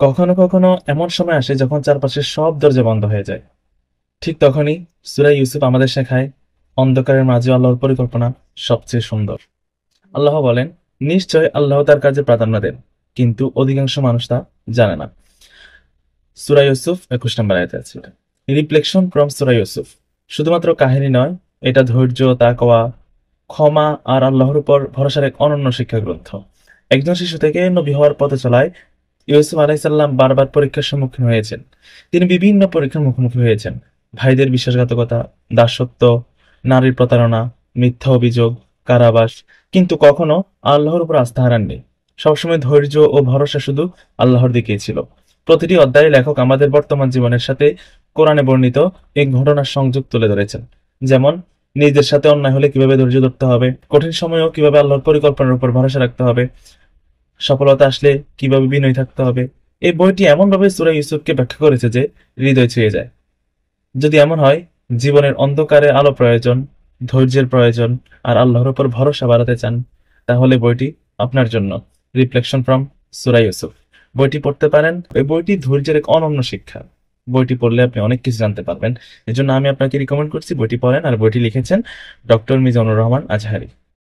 কখনো কখনো এমন সময় আসে যখন চারপাশের সব দরজা বন্ধ হয়ে যায়। ঠিক তখনই সূরা ইউসুফ আমাদের শেখায় অন্ধকারের মাঝে আল্লাহর পরিকল্পনা সবচেয়ে সুন্দর। আল্লাহ বলেন, নিশ্চয় আল্লাহ তার কাজে প্রাধান্য দেন, কিন্তু অধিকাংশ মানুষ তা জানে না। সূরা ইউসুফ 21 নম্বর আয়াতে আছে এটা। রিফ্লেকশন ফ্রম সূরা ইউসুফ শুধুমাত্র কাহিনী নয়, এটা ধৈর্য, তাকওয়া, ক্ষমা আর আল্লাহর উপর ভরসার এক অনন্য শিক্ষা গ্রন্থ। একজন শিশু থেকে নবী হওয়ার পথে চলায় ইউসুফ আলাইসাল্লাম বারবার পরীক্ষার সম্মুখীন হয়েছেন। তিনি বিভিন্ন পরীক্ষার মুখোমুখি হয়েছেন। ভাইদের বিশ্বাসঘাতকতা, দাসত্ব, নারীর প্রতারণা, মিথ্যা অভিযোগ, কারাবাস। কিন্তু কখনো আল্লাহর উপর আস্থা হারাননি। সবসময় ধৈর্য ও ভরসা শুধু আল্লাহর দিকেই ছিল। প্রতিটি অধ্যায়ে লেখক আমাদের বর্তমান জীবনের সাথে কোরআনে বর্ণিত এক ঘটনার সংযোগ তুলে ধরেছেন। যেমন নিজের সাথে অন্যায় হলে কিভাবে ধৈর্য ধরতে হবে, কঠিন সময়েও কিভাবে আল্লাহর পরিকল্পনার উপর ভরসা রাখতে হবে, সফলতা আসলে কিভাবে বিনয়ী থাকতে হবে। এই বইটি এমনভাবে সূরা ইউসুফকে ব্যাখ্যা করেছে যে হৃদয় ছুঁয়ে যায়। যদি এমন হয় জীবনের অন্ধকারে আলো প্রয়োজন, ধৈর্যের প্রয়োজন, আর আল্লাহর উপর ভরসা বাড়াতে চান, তাহলে বইটি আপনার জন্য। রিফ্লেকশন ফ্রম সূরা ইউসুফ বইটি পড়তে পারেন। এই বইটি ধৈর্যের এক অনন্য শিক্ষা। বইটি পড়লে আপনি অনেক কিছু জানতে পারবেন। এজন্য আমি আপনাকে রিকমেন্ড করছি বইটি পড়েন। আর বইটি লিখেছেন ডক্টর মিজানুর রহমান আজহারি।